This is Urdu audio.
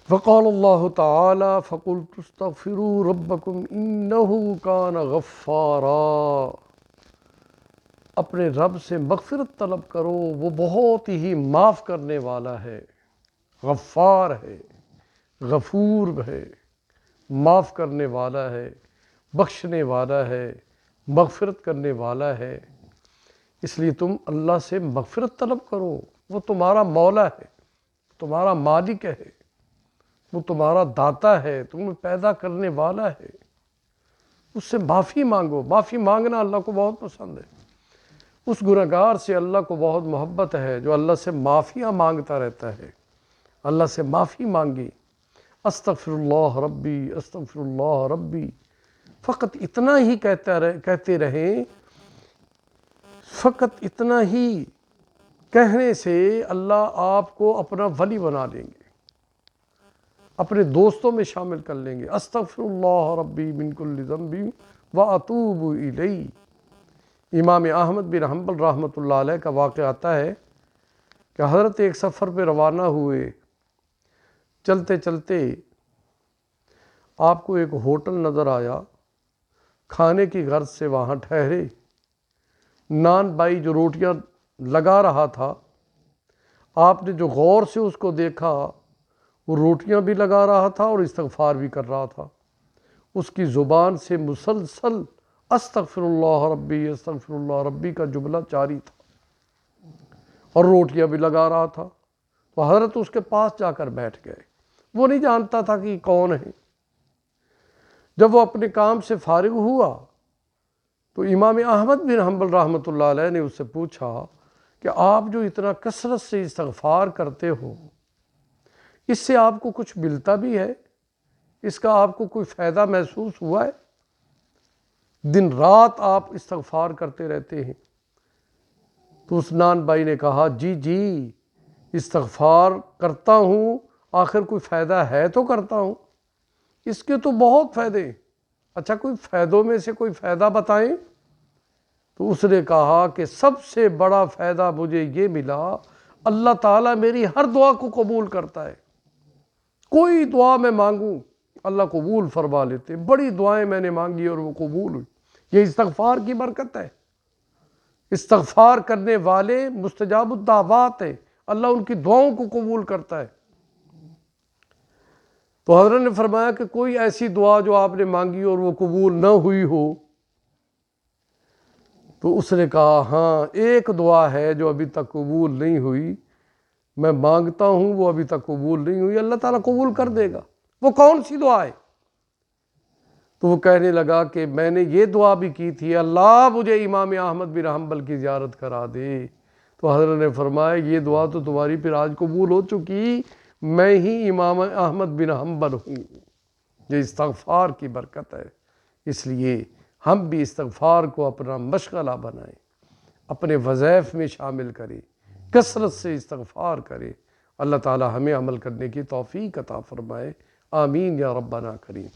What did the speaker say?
وقال اللہ تعالی فقلت استغفروا ربکم انہ کان غفارا، اپنے رب سے مغفرت طلب کرو، وہ بہت ہی معاف کرنے والا ہے، غفار ہے، غفور ہے، معاف کرنے والا ہے، بخشنے والا ہے، مغفرت کرنے والا ہے۔ اس لیے تم اللہ سے مغفرت طلب کرو، وہ تمہارا مولا ہے، تمہارا مالک ہے، وہ تمہارا داتا ہے، تمہیں پیدا کرنے والا ہے۔ اس سے معافی مانگو، معافی مانگنا اللہ کو بہت پسند ہے۔ اس گنہگار سے اللہ کو بہت محبت ہے جو اللہ سے معافیاں مانگتا رہتا ہے۔ اللہ سے معافی مانگی، استغفر اللہ ربی استغفر اللہ ربی، فقط اتنا ہی کہتے رہیں، فقط اتنا ہی کہنے سے اللہ آپ کو اپنا ولی بنا لیں گے، اپنے دوستوں میں شامل کر لیں گے۔ استغفر اللہ ربی من کل ذنب واتوب الیہ۔ امام احمد بن حنبل رحمۃ اللہ علیہ کا واقعہ آتا ہے کہ حضرت ایک سفر پہ روانہ ہوئے، چلتے چلتے آپ کو ایک ہوٹل نظر آیا، کھانے کی غرض سے وہاں ٹھہرے۔ نان بائی جو روٹیاں لگا رہا تھا، آپ نے جو غور سے اس کو دیکھا، وہ روٹیاں بھی لگا رہا تھا اور استغفار بھی کر رہا تھا۔ اس کی زبان سے مسلسل استغفر اللہ ربی استغفر اللہ ربی کا جملہ جاری تھا، اور روٹیاں بھی لگا رہا تھا۔ تو حضرت اس کے پاس جا کر بیٹھ گئے۔ وہ نہیں جانتا تھا کہ کون ہے۔ جب وہ اپنے کام سے فارغ ہوا تو امام احمد بن حنبل رحمۃ اللہ علیہ نے اس سے پوچھا کہ آپ جو اتنا کثرت سے استغفار کرتے ہو، اس سے آپ کو کچھ ملتا بھی ہے؟ اس کا آپ کو کوئی فائدہ محسوس ہوا ہے؟ دن رات آپ استغفار کرتے رہتے ہیں۔ تو اس نان بھائی نے کہا جی استغفار کرتا ہوں، آخر کوئی فائدہ ہے تو کرتا ہوں، اس کے تو بہت فائدے۔ اچھا کوئی فائدوں میں سے کوئی فائدہ بتائیں؟ تو اس نے کہا کہ سب سے بڑا فائدہ مجھے یہ ملا، اللہ تعالیٰ میری ہر دعا کو قبول کرتا ہے۔ کوئی دعا میں مانگوں اللہ قبول فرما لیتے۔ بڑی دعائیں میں نے مانگی اور وہ قبول ہوئی۔ یہ استغفار کی برکت ہے۔ استغفار کرنے والے مستجاب الدعوات ہیں، اللہ ان کی دعاؤں کو قبول کرتا ہے۔ تو حضرت نے فرمایا کہ کوئی ایسی دعا جو آپ نے مانگی اور وہ قبول نہ ہوئی ہو؟ تو اس نے کہا ہاں، ایک دعا ہے جو ابھی تک قبول نہیں ہوئی، میں مانگتا ہوں وہ ابھی تک قبول نہیں ہوئی، اللہ تعالیٰ قبول کر دے گا۔ وہ کون سی دعا ہے؟ تو وہ کہنے لگا کہ میں نے یہ دعا بھی کی تھی، اللہ مجھے امام احمد بن حنبل کی زیارت کرا دے۔ تو حضرت نے فرمایا یہ دعا تو تمہاری پھر آج قبول ہو چکی، میں ہی امام احمد بن حنبل ہوں۔ یہ استغفار کی برکت ہے۔ اس لیے ہم بھی استغفار کو اپنا مشغلہ بنائیں، اپنے وظائف میں شامل کریں، کثرت سے استغفار کریں۔ اللہ تعالی ہمیں عمل کرنے کی توفیق عطا فرمائے، آمین یا ربنا کریم۔